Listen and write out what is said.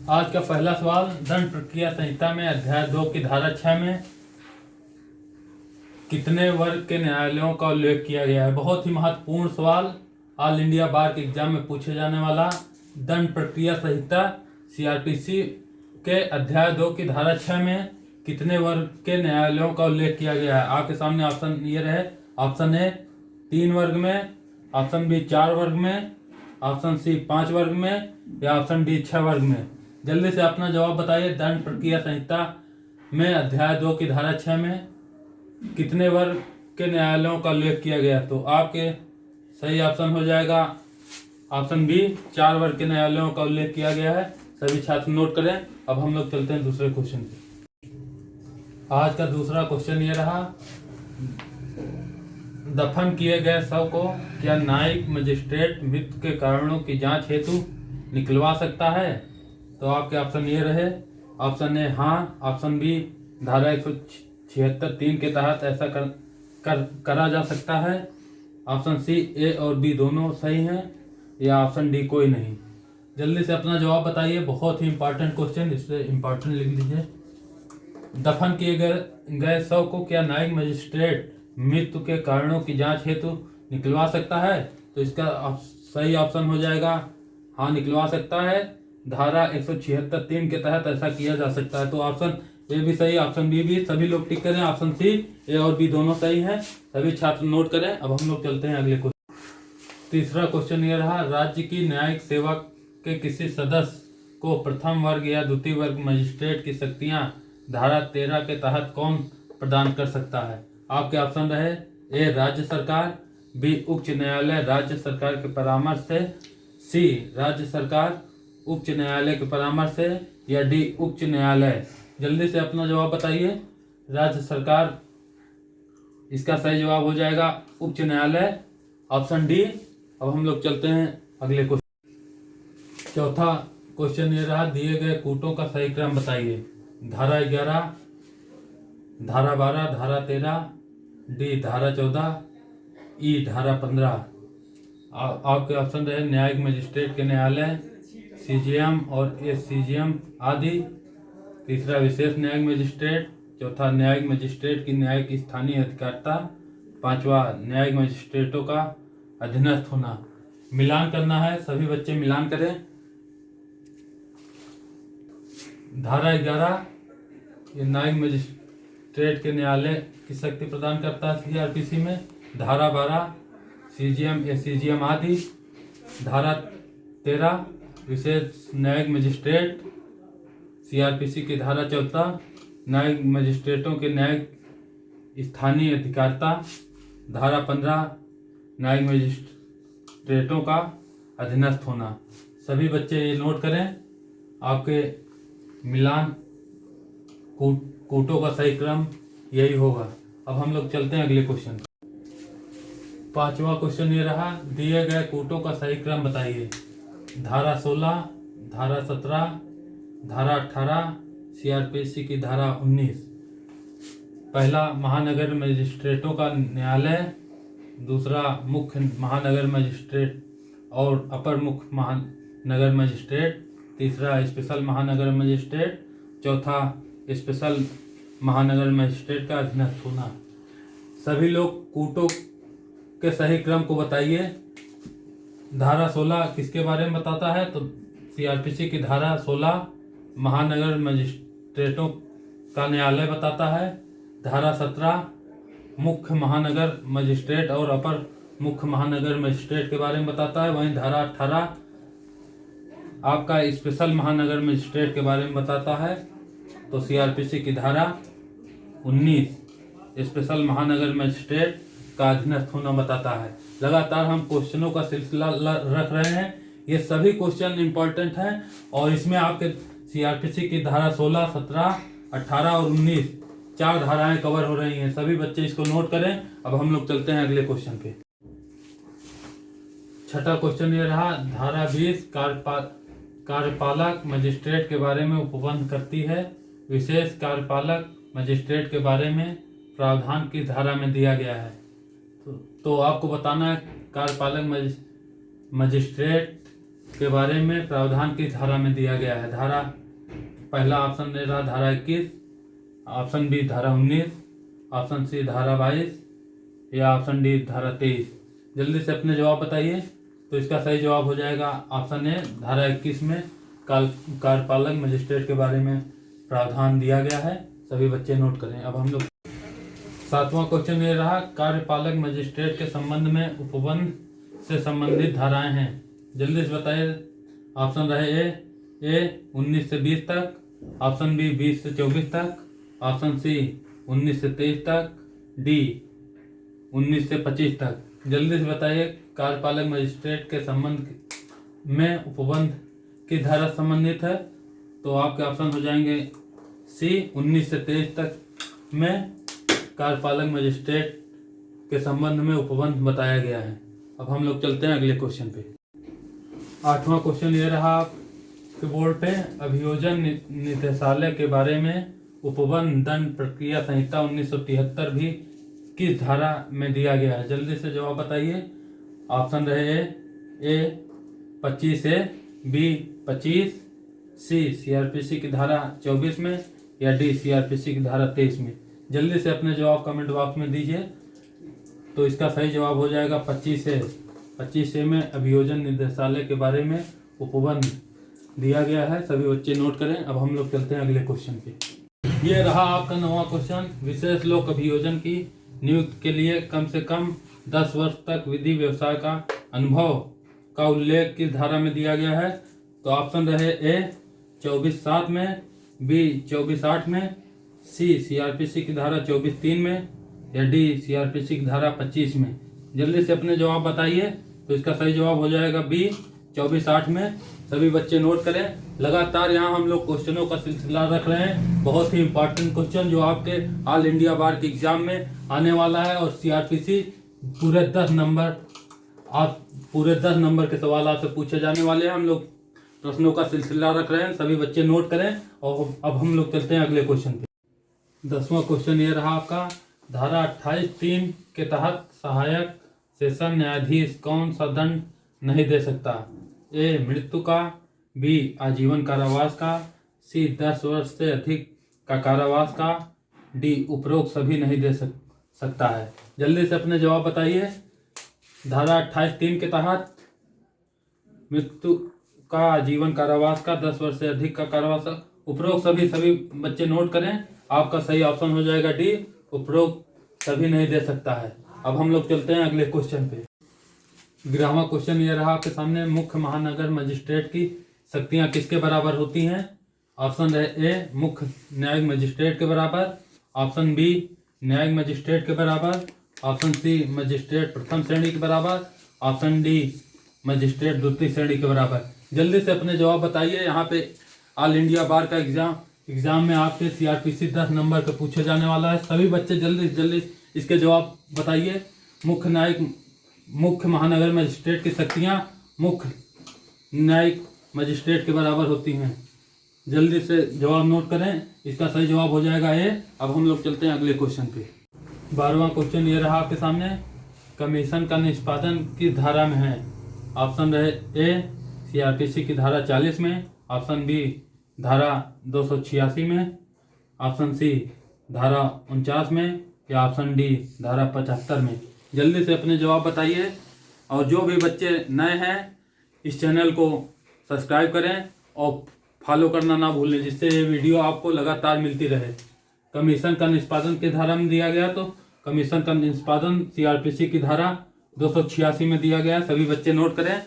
आज का पहला सवाल, दंड प्रक्रिया संहिता में अध्याय 2 की धारा 6 में कितने वर्ग के न्यायालयों का उल्लेख किया गया है। बहुत ही महत्वपूर्ण सवाल, ऑल इंडिया बार के एग्जाम में पूछे जाने वाला। दंड प्रक्रिया संहिता सीआरपीसी के अध्याय 2 की धारा 6 में कितने वर्ग के न्यायालयों का उल्लेख किया गया है। आपके सामने ऑप्शन ये रहे, ऑप्शन ए 3 वर्ग में, ऑप्शन बी 4 वर्ग में, ऑप्शन सी 5 वर्ग में या ऑप्शन डी 6 वर्ग में। जल्दी से अपना जवाब बताइए। दंड प्रक्रिया संहिता में अध्याय 2 की धारा 6 में कितने वर्ग के न्यायालयों का उल्लेख किया गया। तो आपके सही ऑप्शन हो जाएगा ऑप्शन बी, 4 वर्ग के न्यायालयों का उल्लेख किया गया है। सभी छात्र नोट करें। अब हम लोग चलते हैं दूसरे क्वेश्चन पे। आज का दूसरा क्वेश्चन ये रहा, दफन किए गए शव को क्या न्यायिक मजिस्ट्रेट मृत्यु के कारणों की जांच हेतु निकलवा सकता है। तो आपके ऑप्शन ये रहे, ऑप्शन ए हाँ, ऑप्शन बी धारा 176(3) के तहत ऐसा करा जा सकता है, ऑप्शन सी ए और बी दोनों सही हैं, या ऑप्शन डी कोई नहीं। जल्दी से अपना जवाब बताइए। बहुत ही इंपॉर्टेंट क्वेश्चन, इसलिए इंपॉर्टेंट लिख लीजिए। दफन किए गए शव को क्या न्यायिक मजिस्ट्रेट मृत्यु के कारणों की जांच हेतु निकलवा सकता है। तो इसका सही ऑप्शन हो जाएगा हाँ, निकलवा सकता है। धारा 176(3) के तहत ऐसा किया जा सकता है। तो ऑप्शन ए भी सही, ऑप्शन बी भी। सभी लोग टिक करें, ऑप्शन सी ए और बी दोनों सही हैं। सभी छात्र नोट करें। अब हम लोग चलते हैं अगले क्वेश्चन। तीसरा क्वेश्चन ये रहा, राज्य की न्यायिक सेवा के किसी सदस्य को प्रथम वर्ग या द्वितीय वर्ग मजिस्ट्रेट की शक्तियां धारा 13 के तहत कौन प्रदान कर सकता है। आपके ऑप्शन रहे, ए राज्य सरकार, बी उच्च न्यायालय राज्य सरकार के परामर्श से, सी राज्य सरकार उच्च न्यायालय के परामर्श से, या डी उच्च न्यायालय। जल्दी से अपना जवाब बताइए। राज्य सरकार इसका सही जवाब हो जाएगा उच्च न्यायालय, ऑप्शन डी। अब हम लोग चलते हैं अगले क्वेश्चन। चौथा क्वेश्चन ये रहा, दिए गए कूटों का सही क्रम बताइए। धारा 11, धारा 12, धारा 13, डी धारा 14, ई धारा 15। आपके ऑप्शन रहे, न्यायिक मजिस्ट्रेट के न्यायालय, सीजेएम और एससीजेएम आदि। तीसरा विशेष न्यायिक मजिस्ट्रेट, चौथा न्यायिक मजिस्ट्रेट की न्यायिक स्थानीय अधिकारिता, पांचवा न्यायिक मजिस्ट्रेटों का अधीनस्थ होना। मिलान करना है, सभी बच्चे मिलान करें। धारा 11 ये न्यायिक मजिस्ट्रेट के न्यायालय की शक्ति प्रदान करता है सीआरपीसी में। धारा 12 सीजीएम एससीजीएम आदि। धारा 13 विशेष न्यायिक मजिस्ट्रेट सीआरपीसी की धारा 14 न्यायिक मजिस्ट्रेटों के न्यायिक स्थानीय अधिकारिता। धारा 15 न्यायिक मजिस्ट्रेटों का अधीनस्थ होना। सभी बच्चे ये नोट करें। आपके मिलान कूटों का सही क्रम यही होगा। अब हम लोग चलते हैं अगले क्वेश्चन। पांचवा क्वेश्चन ये रहा, दिए गए कूटों का सही क्रम बताइए। धारा 16, धारा 17, धारा 18, सीआरपीसी की धारा 19। पहला महानगर मजिस्ट्रेटों का न्यायालय, दूसरा मुख्य महानगर मजिस्ट्रेट और अपर मुख्य महानगर मजिस्ट्रेट, तीसरा स्पेशल महानगर मजिस्ट्रेट, चौथा स्पेशल महानगर मजिस्ट्रेट का अधीनस्थ होना। सभी लोग कूटों के सही क्रम को बताइए। धारा 16 किसके बारे में बताता है। तो सीआरपीसी की धारा 16 महानगर मजिस्ट्रेटों का न्यायालय बताता है। धारा 17 मुख्य महानगर मजिस्ट्रेट और अपर मुख्य महानगर मजिस्ट्रेट के बारे में बताता है। वहीं धारा 18 आपका स्पेशल महानगर मजिस्ट्रेट के बारे में बताता है। तो सीआरपीसी की धारा 19 स्पेशल महानगर मजिस्ट्रेट का अधीनस्थ होना बताता है। लगातार हम क्वेश्चनों का सिलसिला रख रहे हैं। ये सभी क्वेश्चन इंपॉर्टेंट हैं और इसमें आपके सीआरपीसी की धारा 16, 17, 18 और 19 4 धाराएं कवर हो रही हैं। सभी बच्चे इसको नोट करें। अब हम लोग चलते हैं अगले क्वेश्चन पे। छठा क्वेश्चन ये रहा, धारा 20 कार्यपालक मजिस्ट्रेट के बारे में उपबंध करती है। विशेष कार्यपालक मजिस्ट्रेट के बारे में प्रावधान की धारा में दिया गया है। तो आपको बताना है कार्यपालक मजिस्ट्रेट के बारे में प्रावधान किस धारा में दिया गया है? धारा पहला ऑप्शन दे रहा धारा 21, ऑप्शन बी धारा 19, ऑप्शन सी धारा 22 या ऑप्शन डी धारा 23। जल्दी से अपने जवाब बताइए। तो इसका सही जवाब हो जाएगा ऑप्शन ए धारा 21 में कार्यपालक मजिस्ट्रेट के बारे में प्रावधान दिया गया है। सभी बच्चे नोट करें। अब हम लोग 7वां क्वेश्चन ये रहा, कार्यपालक मजिस्ट्रेट के संबंध में उपबंध से संबंधित धाराएं हैं। जल्दी से बताइए। ऑप्शन रहे ए 19 से 20 तक, ऑप्शन बी 20 से 24 तक, ऑप्शन सी 19 से 23 तक, डी 19 से 25 तक। जल्दी से बताइए कार्यपालक मजिस्ट्रेट के संबंध में उपबंध की धारा संबंधित है। तो आपके ऑप्शन हो जाएंगे सी 19 से 23 तक में कार्यपालक मजिस्ट्रेट के संबंध में उपबंध बताया गया है। अब हम लोग चलते हैं अगले क्वेश्चन पे। 8वां क्वेश्चन ये रहा आपके बोर्ड पे, अभियोजन निदेशालय के बारे में उपबंध दंड प्रक्रिया संहिता 1973 भी किस धारा में दिया गया है? जल्दी से जवाब बताइए। ऑप्शन रहे ए 25 ए, बी 25, सी सीआरपीसी की धारा 24 में या डी सीआरपीसी की धारा 23 में। जल्दी से अपने जवाब कमेंट बॉक्स में दीजिए। तो इसका सही जवाब हो जाएगा 25 ए। 25 ए में अभियोजन निदेशालय के बारे में उपबंध दिया गया है। सभी बच्चे नोट करें। अब हम लोग चलते हैं अगले क्वेश्चन पे। ये रहा आपका 9वां क्वेश्चन, विशेष लोक अभियोजन की नियुक्ति के लिए कम से कम 10 वर्ष तक विधि व्यवसाय का अनुभव का उल्लेख किस धारा में दिया गया है? तो ऑप्शन रहे ए 24(7) में, बी 24(8) में, सी सीआरपीसी की धारा 24(3) में या डी सीआरपीसी की धारा 25 में। जल्दी से अपने जवाब बताइए। तो इसका सही जवाब हो जाएगा बी 24(8) में। सभी बच्चे नोट करें। लगातार यहाँ हम लोग क्वेश्चनों का सिलसिला रख रहे हैं। बहुत ही इंपॉर्टेंट क्वेश्चन जो आपके ऑल इंडिया बार के एग्जाम में आने वाला है और सीआरपीसी पूरे 10 नंबर के सवाल आपसे पूछे जाने वाले हैं। हम लोग प्रश्नों का सिलसिला रख रहे हैं। सभी बच्चे नोट करें। और अब हम लोग चलते हैं अगले क्वेश्चन पे। 10वां क्वेश्चन ये रहा आपका, धारा 28(3) के तहत सहायक सेशन न्यायाधीश कौन सा दंड नहीं दे सकता? ए मृत्यु का, बी आजीवन कारावास का, सी 10 वर्ष से अधिक का कारावास का, डी उपरोक्त सभी नहीं दे सकता है। जल्दी से अपने जवाब बताइए। धारा 28(3) के तहत मृत्यु का, आजीवन कारावास का, 10 वर्ष से अधिक का कारावास, उपरोक्त सभी बच्चे नोट करें। आपका सही ऑप्शन हो जाएगा डी, उपरोक्त सभी नहीं दे सकता है। अब हम लोग चलते हैं अगले क्वेश्चन पे। 11वां क्वेश्चन ये रहा आपके सामने, मुख्य महानगर मजिस्ट्रेट की शक्तियां किसके बराबर होती हैं? ऑप्शन है ए मुख्य न्यायिक मजिस्ट्रेट के बराबर, ऑप्शन बी न्यायिक मजिस्ट्रेट के बराबर, ऑप्शन सी मजिस्ट्रेट प्रथम श्रेणी के बराबर, ऑप्शन डी मजिस्ट्रेट द्वितीय श्रेणी के बराबर। जल्दी से अपने जवाब बताइए। यहाँ पे ऑल इंडिया बार का एग्जाम में आपके सीआरपीसी 10 नंबर का पूछे जाने वाला है। सभी बच्चे जल्दी से जल्दी इसके जवाब बताइए। मुख्य महानगर मजिस्ट्रेट की शक्तियाँ मुख्य न्यायिक मजिस्ट्रेट के बराबर होती हैं। जल्दी से जवाब नोट करें। इसका सही जवाब हो जाएगा ए। अब हम लोग चलते हैं अगले क्वेश्चन पे। 12वां क्वेश्चन ये रहा आपके सामने, कमीशन का निष्पादन किस धारा में है? ऑप्शन रहे ए सीआरपीसी की धारा 40 में, ऑप्शन बी धारा 286 में, ऑप्शन सी धारा 49 में या ऑप्शन डी धारा 75 में। जल्दी से अपने जवाब बताइए। और जो भी बच्चे नए हैं इस चैनल को सब्सक्राइब करें और फॉलो करना ना भूलें, जिससे ये वीडियो आपको लगातार मिलती रहे। कमीशन का निष्पादन किस धारा में दिया गया? तो कमीशन का निष्पादन सीआरपीसी की धारा 286 में दिया गया है। सभी बच्चे नोट करें।